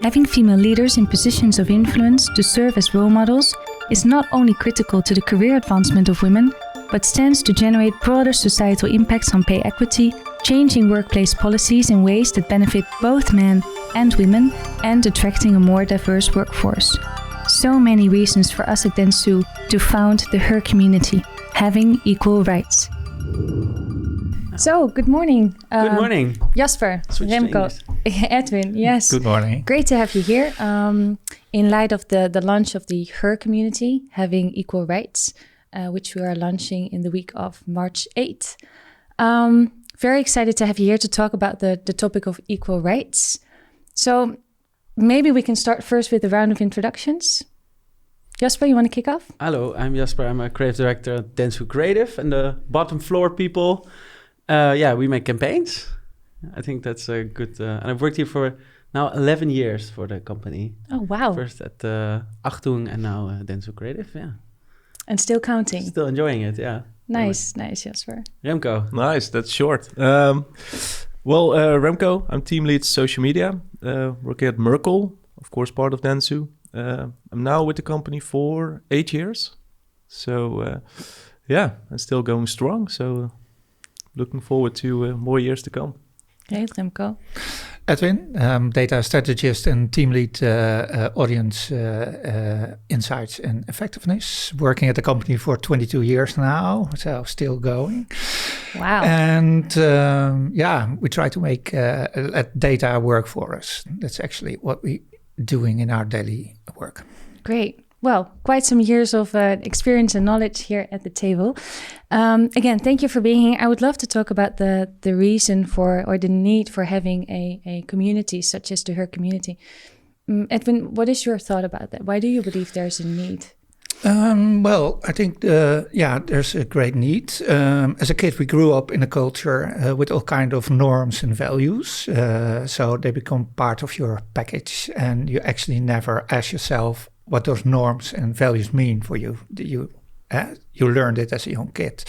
Having female leaders in positions of influence to serve as role models is not only critical to the career advancement of women, but stands to generate broader societal impacts on pay equity, changing workplace policies in ways that benefit both men and women, and attracting a more diverse workforce. So many reasons for us at dentsu to found the Her community, having equal rights. So, good morning. Good morning. Jasper, Remco, Edwin, yes. Good morning. Great to have you here. In light of the launch of the Her community, having equal rights, which we are launching in the week of March 8th. Very excited to have you here to talk about the topic of equal rights. So maybe we can start first with a round of introductions. Jasper, you want to kick off? Hello, I'm Jasper. I'm a creative director at dentsu Creative, and the bottom floor people. We make campaigns. I think that's a good... and I've worked here for now 11 years for the company. Oh, wow. First at Achtung and now dentsu Creative, yeah. And still counting. Still enjoying it, yeah. Nice, Jasper. Remco. Nice, that's short. Remco, I'm team lead social media, working at Merkel, of course, part of dentsu. I'm now with the company for 8 years. So, I'm still going strong. So, looking forward to more years to come. Great, Remco. Edwin, data strategist and team lead audience insights and effectiveness. Working at the company for 22 years now, so still going. Wow. And we try to make let data work for us. That's actually what we're doing in our daily work. Great. Well, quite some years of experience and knowledge here at the table. Again, thank you for being here. I would love to talk about the reason for or the need for having a community such as the Her community. Edwin, what is your thought about that? Why do you believe there's a need? I think, there's a great need. As a kid, we grew up in a culture with all kinds of norms and values. So they become part of your package, and you actually never ask yourself what those norms and values mean for you. You learned it as a young kid.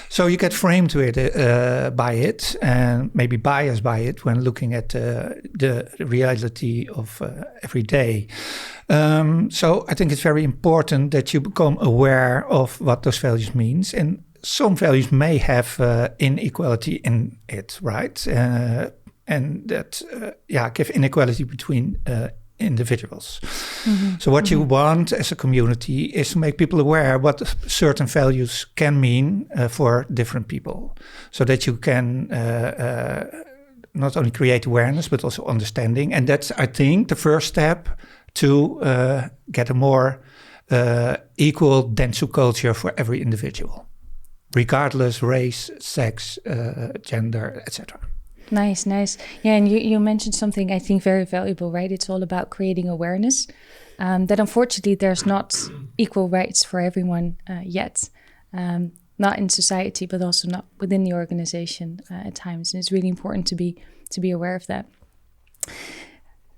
So you get framed with by it and maybe biased by it when looking at the reality of every day. So I think it's very important that you become aware of what those values means. And some values may have inequality in it, right? And that, give inequality between individuals. Mm-hmm. So what you want as a community is to make people aware what certain values can mean for different people, so that you can not only create awareness but also understanding. And that's, I think, the first step to get a more equal dentsu culture for every individual, regardless race, sex, gender, etc. Nice. Yeah, and you mentioned something I think very valuable, right? It's all about creating awareness. That unfortunately there's not equal rights for everyone yet. Not in society, but also not within the organization at times. And it's really important to be aware of that.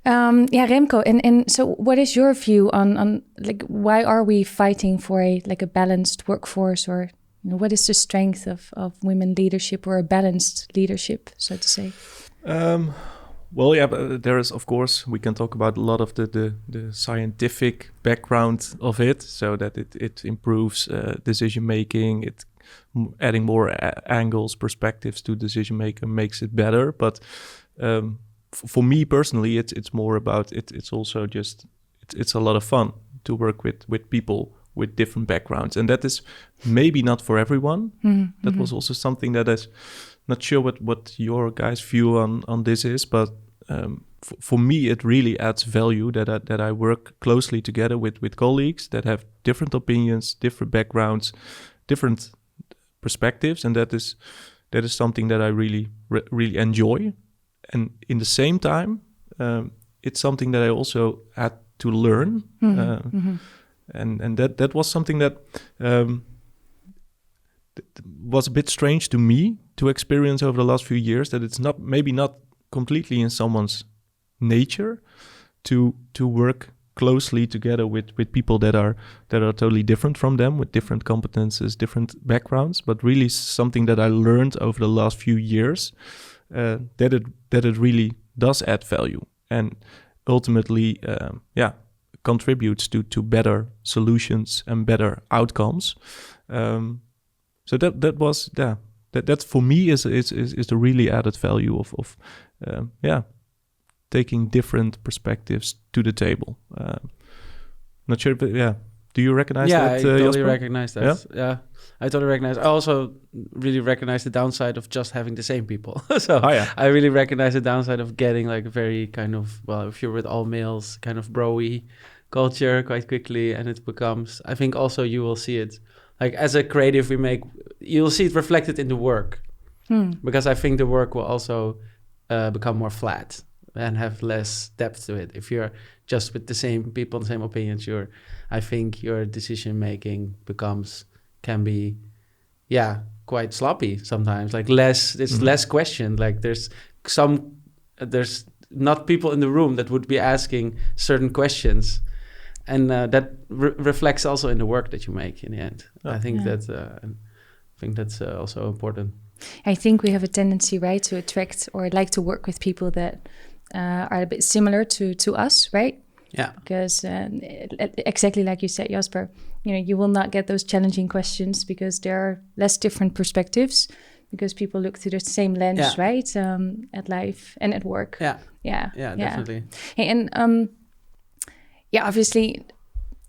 Remco, and so what is your view on like why are we fighting for a balanced workforce, or what is the strength of women leadership, or a balanced leadership, so to say? But there is, of course, we can talk about a lot of the scientific background of it, so that it improves decision making, it adding more angles, perspectives to decision making makes it better. But for me personally, it's more about it. It's also just it's a lot of fun to work with people with different backgrounds, and that is maybe not for everyone. Mm-hmm. That was also something that is not sure what your guys' view on this is, but for me it really adds value that I work closely together with colleagues that have different opinions, different backgrounds, different perspectives, and that is something that I really enjoy. And in the same time, it's something that I also had to learn. Mm-hmm. And that was something that was a bit strange to me to experience over the last few years, that it's maybe not completely in someone's nature to work closely together with people that are totally different from them, with different competences, different backgrounds, but really something that I learned over the last few years, that it really does add value. And ultimately, contributes to better solutions and better outcomes. So that was that for me is the really added value of taking different perspectives to the table. Not sure, but do you recognize that? I totally Jasper? recognize that. Yeah, I totally recognize. I also really recognize the downside of just having the same people. So I really recognize the downside of getting like a very kind of, well, if you're with all males, kind of bro-y culture quite quickly, and it becomes, I think also you will see it, like as a creative you'll see it reflected in the work. Because I think the work will also become more flat and have less depth to it. If you're just with the same people, the same opinions, I think your decision making can be quite sloppy sometimes. Like less questioned. Like there's not people in the room that would be asking certain questions, and that reflects also in the work that you make in the end. I think that's also important. I think we have a tendency, right, to attract or like to work with people that are a bit similar to us, right? Yeah. Because exactly like you said, Jasper, you will not get those challenging questions because there are less different perspectives, because people look through the same lens, right, at life and at work. Yeah, definitely. And obviously,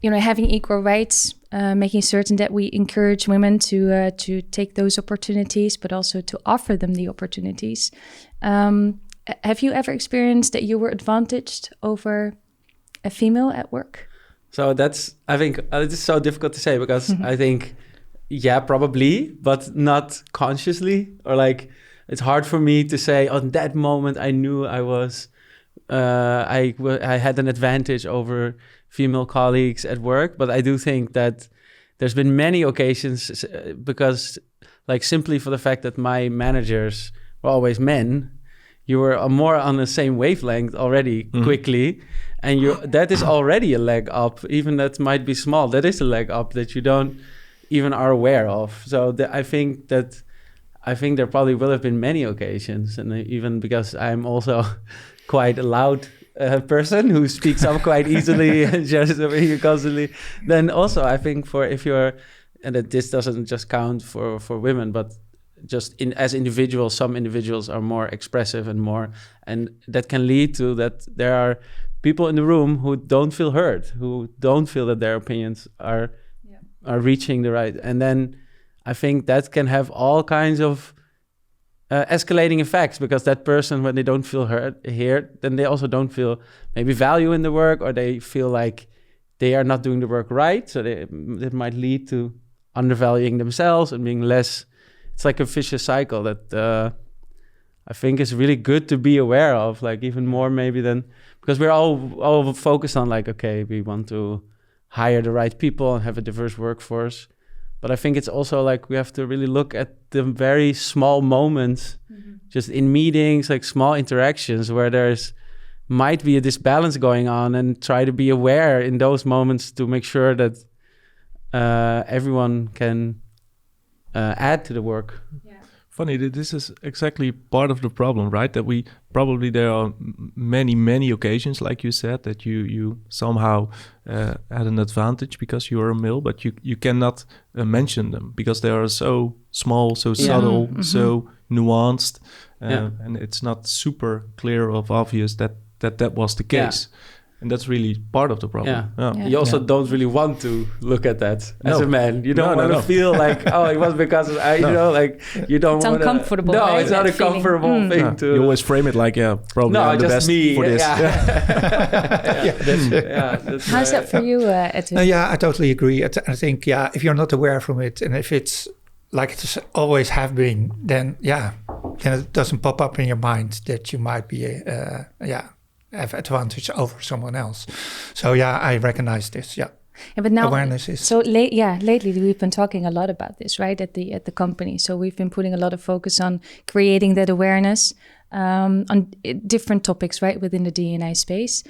having equal rights, making certain that we encourage women to take those opportunities, but also to offer them the opportunities. Have you ever experienced that you were advantaged over a female at work? So I think it is so difficult to say, because I think, probably, but not consciously, or like, it's hard for me to say on that moment I knew I was, I had an advantage over female colleagues at work. But I do think that there's been many occasions, because like simply for the fact that my managers were always men, you were more on the same wavelength already quickly, and that is already a leg up. Even that might be small, that is a leg up that you don't even are aware of. So I think there probably will have been many occasions, and even because I'm also quite a loud person who speaks up quite easily and just constantly, then also I think and that this doesn't just count for women, but just as individuals, some individuals are more expressive and that can lead to that there are people in the room who don't feel heard, who don't feel that their opinions are reaching the right. And then I think that can have all kinds of escalating effects, because that person, when they don't feel heard, then they also don't feel maybe value in the work, or they feel like they are not doing the work right. So that might lead to undervaluing themselves and being less. It's like a vicious cycle that I think is really good to be aware of, like even more maybe than, because we're all focused on like, okay, we want to hire the right people and have a diverse workforce. But I think it's also like we have to really look at the very small moments, just in meetings, like small interactions where might be a disbalance going on, and try to be aware in those moments to make sure that everyone can add to the work. Funny, this is exactly part of the problem, right? That there are many occasions, like you said, that you somehow had an advantage because you are a male, but you cannot mention them because they are so small, so subtle, so nuanced, and it's not super clear or obvious that was the case. And that's really part of the problem. You also don't really want to look at that as a man. You don't want to feel like, oh, it was because you don't. It's uncomfortable. No, right? it's not a comfortable thing to. You always frame it like, probably I'm the best me for this. How's that for you, Edwin? I totally agree. I think, if you're not aware from it, and if it's like it's always have been, then it doesn't pop up in your mind that you might be have advantage over someone else. So I recognize this. But now awareness is lately we've been talking a lot about this, right, at the company. So we've been putting a lot of focus on creating that awareness on different topics, right, within the D&I space,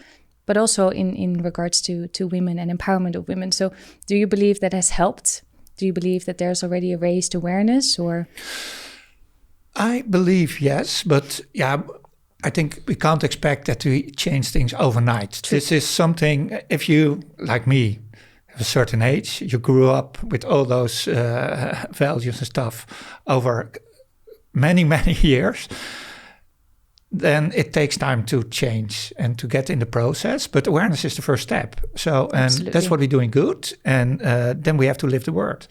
but also in regards to women and empowerment of women. So do you believe that has helped? Do you believe that there's already a raised awareness, or? I believe yes, but I think we can't expect that to change things overnight. True. This is something, if you, like me, have a certain age, you grew up with all those values and stuff over many, many years, then it takes time to change and to get in the process. But awareness is the first step. So, and Absolutely. that's what we're doing good. And then we have to live the word.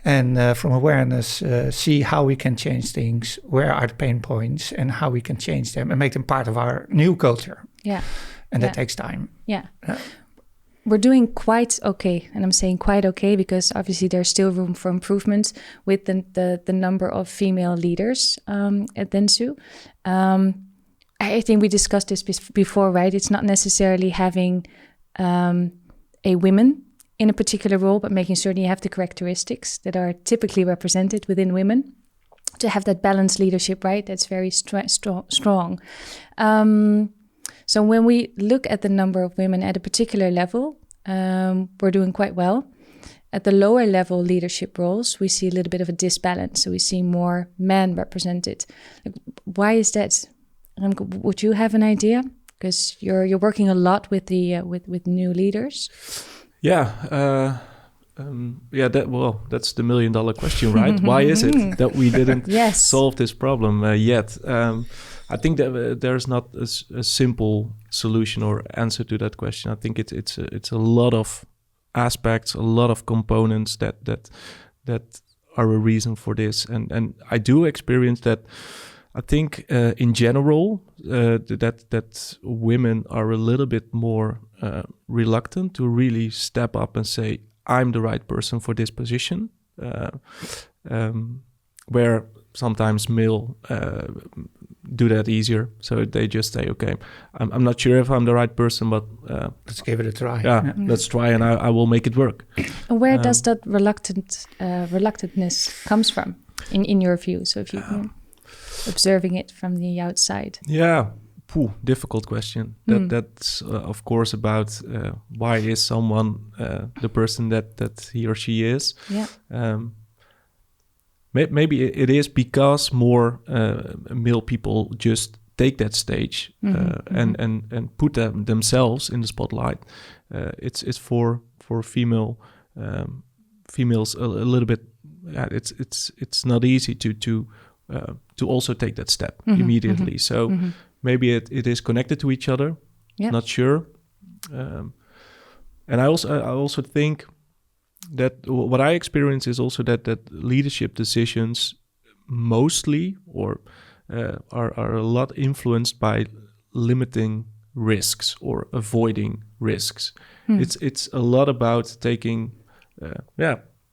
And from awareness, see how we can change things, where are the pain points, and how we can change them and make them part of our new culture. Yeah. And Yeah. that takes time. Yeah. We're doing quite okay. And I'm saying quite okay because obviously there's still room for improvement with the number of female leaders at dentsu. I think we discussed this before, right? It's not necessarily having a woman in a particular role, but making certain you have the characteristics that are typically represented within women to have that balanced leadership, right? That's very strong. So when we look at the number of women at a particular level, we're doing quite well. At the lower level leadership roles, we see a little bit of a disbalance. So we see more men represented. Why is that? Would you have an idea? Because you're working a lot with the with new leaders. Yeah, that's the $1 million question, right? Why is it that we didn't Yes. solve this problem yet? I think that there's not a simple solution or answer to that question. I think it's a lot of aspects, a lot of components that are a reason for this, and I do experience that. I think in general that women are a little bit more reluctant to really step up and say, I'm the right person for this position, where sometimes male do that easier. So they just say, okay, I'm not sure if I'm the right person, but Let's give it a try. yeah, let's try and I will make it work. And where does that reluctantness comes from, in your view? So if you observing it from the outside. Yeah, difficult question. That's of course about why is someone the person that he or she is. Yeah. Maybe it is because more male people just take that stage and put themselves in the spotlight. It's for females a little bit. Yeah, it's not easy to also take that step immediately. So maybe it is connected to each other. Yep. Not sure. And I also think that what I experience is also that leadership decisions mostly are a lot influenced by limiting risks or avoiding risks. It's a lot about taking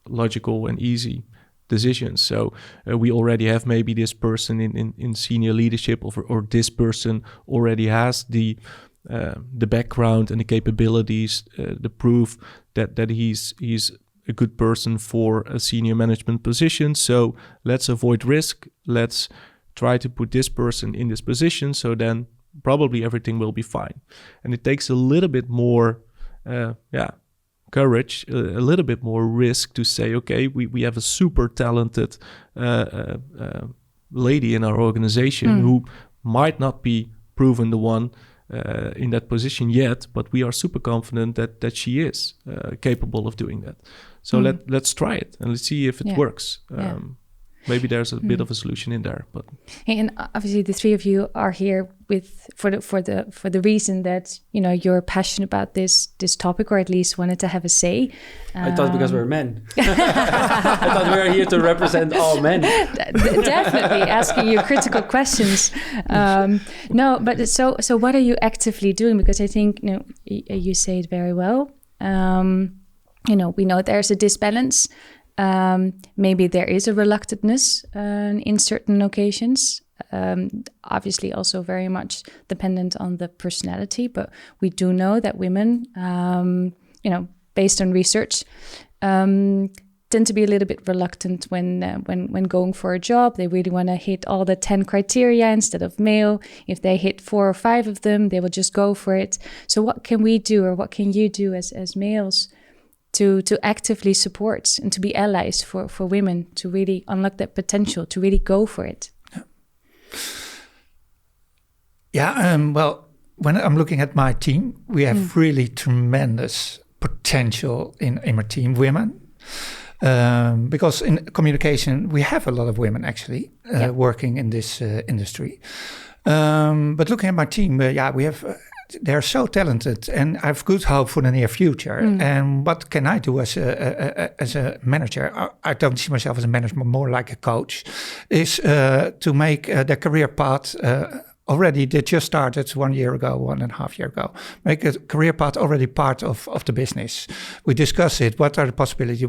logical and easy decisions. So we already have maybe this person in senior leadership, or this person already has the background and the capabilities, the proof that he's a good person for a senior management position. So let's avoid risk. Let's try to put this person in this position. So then probably everything will be fine. And it takes a little bit more, courage, a little bit more risk to say, okay, we have a super talented lady in our organization who might not be proven the one in that position yet, but we are super confident that she is capable of doing that. So let's try it and let's see if it works. Maybe there's a bit of a solution in there, but and obviously the three of you are here for the reason that you're passionate about this topic, or at least wanted to have a say. I thought because we're men. I thought we were here to represent all men. Definitely asking you critical questions. No, but so what are you actively doing? Because I think you say it very well. We know there's a disbalance. Maybe there is a reluctantness in certain occasions. Obviously, also very much dependent on the personality. But we do know that women, based on research, tend to be a little bit reluctant when going for a job. They really want to hit all the 10 criteria instead of male. If they hit 4 or 5 of them, they will just go for it. So what can we do, or what can you do as males to actively support and to be allies for women to really unlock that potential, to really go for it? Well, when I'm looking at my team, we have really tremendous potential in my team, women. Because in communication, we have a lot of women actually working in this industry. But looking at my team, we have. They're so talented, and I have good hope for the near future. And what can I do as a manager? I don't see myself as a manager, but more like a coach. Is to make their career path. Already, they just started 1.5 years ago. Make a career path already part of the business. We discuss it. What are the possibilities?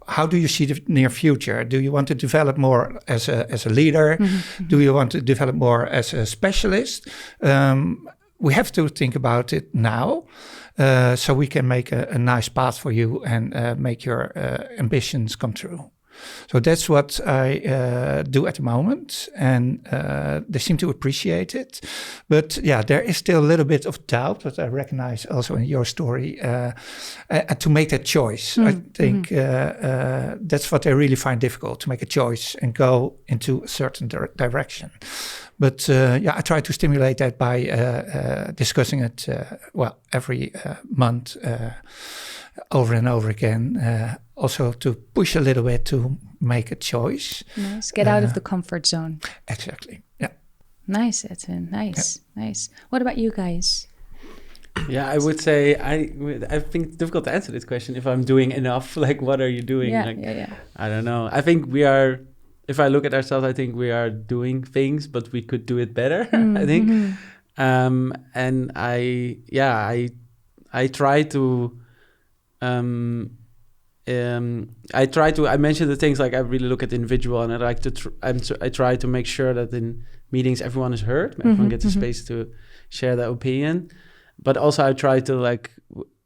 How do you see the near future? Do you want to develop more as a leader? Do you want to develop more as a specialist? We have to think about it now, so we can make a nice path for you and make your ambitions come true. So that's what I do at the moment, and they seem to appreciate it. But there is still a little bit of doubt, that I recognize also in your story, to make that choice. I think that's what I really find difficult, to make a choice and go into a certain direction. But I try to stimulate that by discussing it, every month over and over again. Also to push a little bit to make a choice. Nice. Get out of the comfort zone. Exactly. Yeah. Nice, Edwin. Nice. What about you guys? Yeah, I would say I think it's difficult to answer this question. If I'm doing enough, like what are you doing? I don't know. I think we are. If I look at ourselves, I think we are doing things, but we could do it better. I think, and I try to. I mentioned the things like I really look at the individual, and I like to. I try to make sure that in meetings everyone is heard, everyone gets a space to share their opinion. But also I try to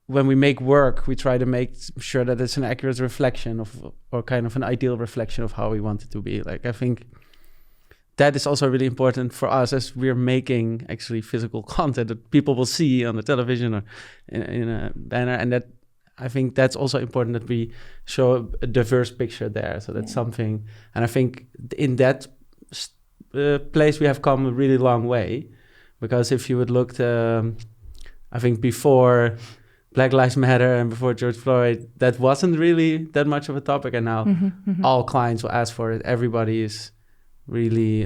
when we make work, we try to make sure that it's an accurate reflection of, or kind of an ideal reflection of how we want it to be. Like I think that is also really important for us as we're making actually physical content that people will see on the television or in a banner, and that. I think that's also important that we show a diverse picture there. So that's something, and I think in that place we have come a really long way, because if you would look to, I think before Black Lives Matter and before George Floyd, that wasn't really that much of a topic, and now all clients will ask for it. Everybody is really,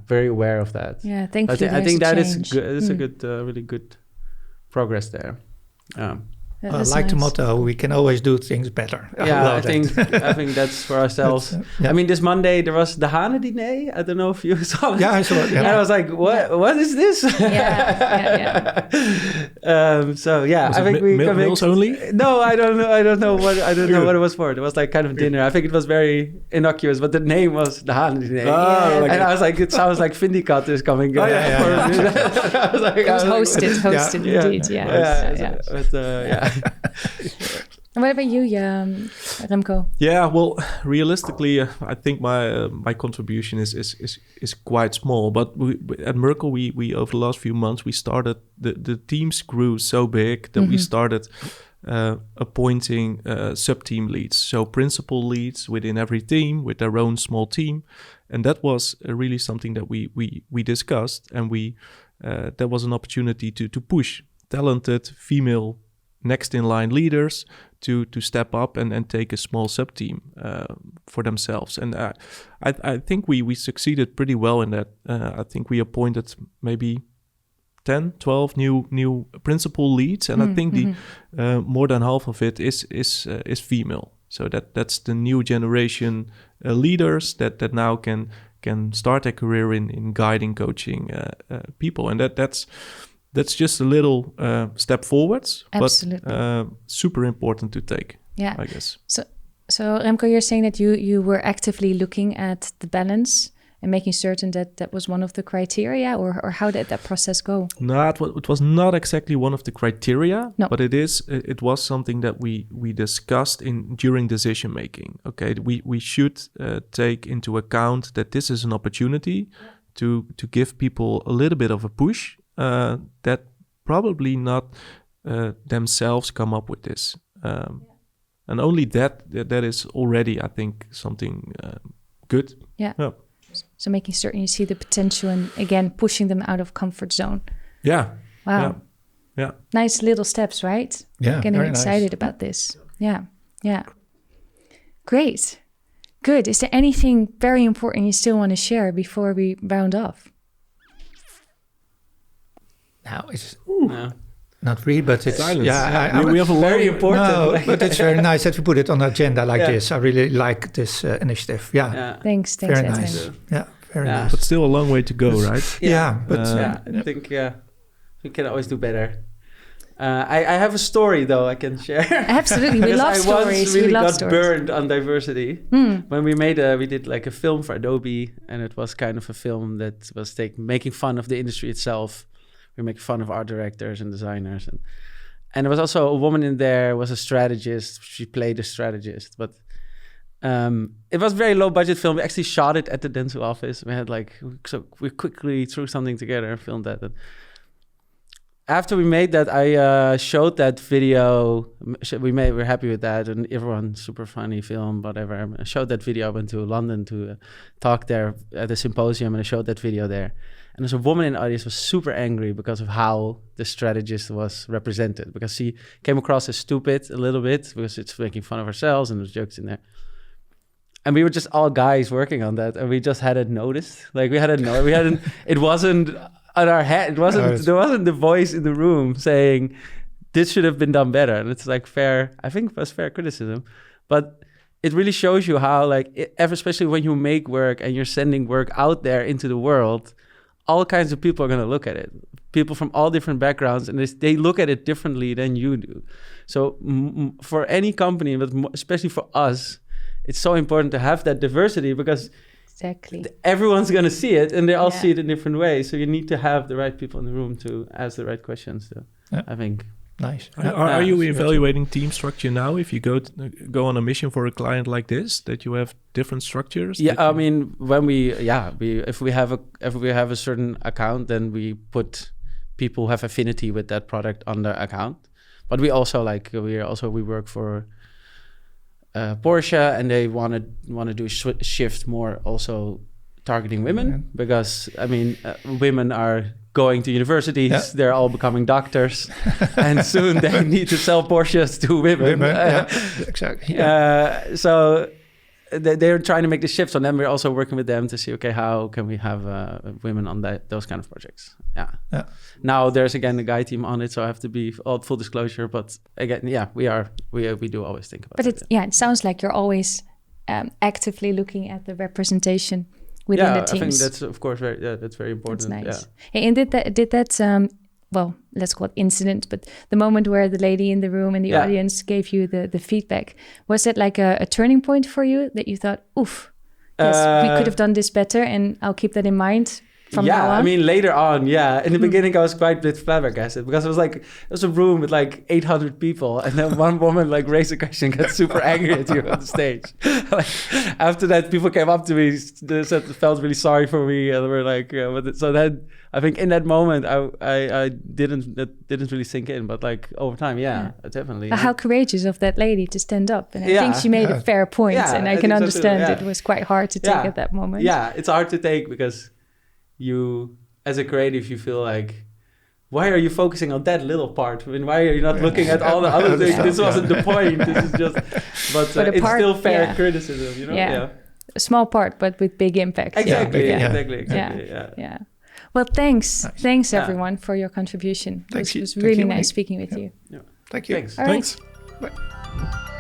very aware of that. Yeah, thankfully I think that is good. It's a good, really good progress there. Like the motto, we can always do things better. I think that's for ourselves. I mean, this Monday there was the Hane-diner. I don't know if you saw it. Yeah, I saw it. Yeah. And I was like, what is this? Was I think we can meals only. No, I don't know what it was for. It was like kind of dinner. I think it was very innocuous, but the name was the Hane-diner. And I was like, it sounds like Vindicat is coming. I was like, it was hosted indeed. And what about you, Remco? Yeah, well, realistically, I think my contribution is quite small. But at Merkle, we over the last few months, we started the teams grew so big that we started appointing sub-team leads, so principal leads within every team with their own small team, and that was really something that we discussed, and that was an opportunity to push talented female next in line leaders to step up and take a small sub team for themselves. And I think we succeeded pretty well in that. I think we appointed maybe 10, 12 new principal leads, and I think the more than half of it is female. So that's the new generation leaders that now can start a career in guiding, coaching people, and that's just a little step forwards, absolutely. But super important to take, yeah. I guess. So Remco, you're saying that you were actively looking at the balance and making certain that was one of the criteria, or how did that process go? No, it was not exactly one of the criteria, no. But it was something that we discussed during decision making. Okay, we should take into account that this is an opportunity to give people a little bit of a push. That probably not themselves come up with this, and only that is already, I think, something good. Yeah. So making certain you see the potential and again pushing them out of comfort zone. Yeah. Wow. Yeah. Nice little steps, right? Yeah, Getting very excited nice. about this. Yeah. Great. Good. Is there anything very important you still want to share before we round off? Now it's No. not really, but it's Silence. we have a Very long, important. No, but it's very nice that we put it on the agenda like Yeah. this. I really like this initiative. Yeah, Yeah. Thanks, very Edwin. nice. Yeah, very Yeah. nice. but still a long way to go, right? Yeah, but I think we can always do better. I have a story though I can share. Absolutely, we Because love I stories. once really we love got stories. burned on diversity when we did like a film for Adobe, and it was kind of a film that was making fun of the industry itself. We make fun of art directors and designers, and there was also a woman in there, was a strategist. She played a strategist, but it was a very low budget film. We actually shot it at the dentsu office. We quickly threw something together and filmed that. And after we made that, I showed that video. We're happy with that, and everyone super funny film, whatever. I showed that video. I went to London to talk there at a symposium, and I showed that video there. And there's a woman in the audience who was super angry because of how the strategist was represented, because she came across as stupid a little bit because it's making fun of ourselves and there's jokes in there. And we were just all guys working on that, and we just hadn't noticed. Like we hadn't. It wasn't on our head. It wasn't. There wasn't the voice in the room saying this should have been done better. And it's like fair. I think it was fair criticism, but it really shows you how, especially when you make work and you're sending work out there into the world, all kinds of people are going to look at it. People from all different backgrounds, and they look at it differently than you do. So for any company, but especially for us, it's so important to have that diversity, because Exactly. everyone's going to see it, and they all see it in different ways. So you need to have the right people in the room to ask the right questions. So I think. nice. Are you evaluating team structure now? If you go on a mission for a client like this, that you have different structures? Yeah, I mean, when if we have a certain account, then we put people who have affinity with that product on the account. But we also we work for Porsche, and they want to do a shift more also targeting women, because I mean women are going to universities, they're all becoming doctors, and soon they need to sell Porsches to women. Exactly. So they're trying to make the shift. So then we're also working with them to see, okay, how can we have women on those kind of projects? Yeah. Now there's again a guy team on it, so I have to be all full disclosure. But again, we do always think about it. It sounds like you're always actively looking at the representation within the teams. I think that's of course that's very important. That's nice. Yeah. Hey, and did that well, let's call it incident, but the moment where the lady in the room and the audience gave you the feedback, was that like a turning point for you, that you thought, oof, yes, we could have done this better, and I'll keep that in mind from now on? I mean, later on, in the beginning I was quite a bit flabbergasted, because it was a room with like 800 people, and then one woman like raised a question, got super angry at you on the stage. After that, people came up to me, they said they felt really sorry for me, and were like, so then I think in that moment I didn't really sink in, but like over time, definitely. How courageous of that lady to stand up, and I think she made a fair point, and I can understand it was quite hard to take at that moment. Yeah, it's hard to take, because you, as a creative, you feel like, why are you focusing on that little part? I mean, why are you not looking at all the other things? This wasn't the point. This is just, but it's still fair criticism, you know? Yeah. A small part, but with big impact. Exactly. Yeah. Well, thanks. Nice. Thanks, everyone, for your contribution. It was really nice speaking with you. Thank you. Thanks. All right. Thanks. Bye.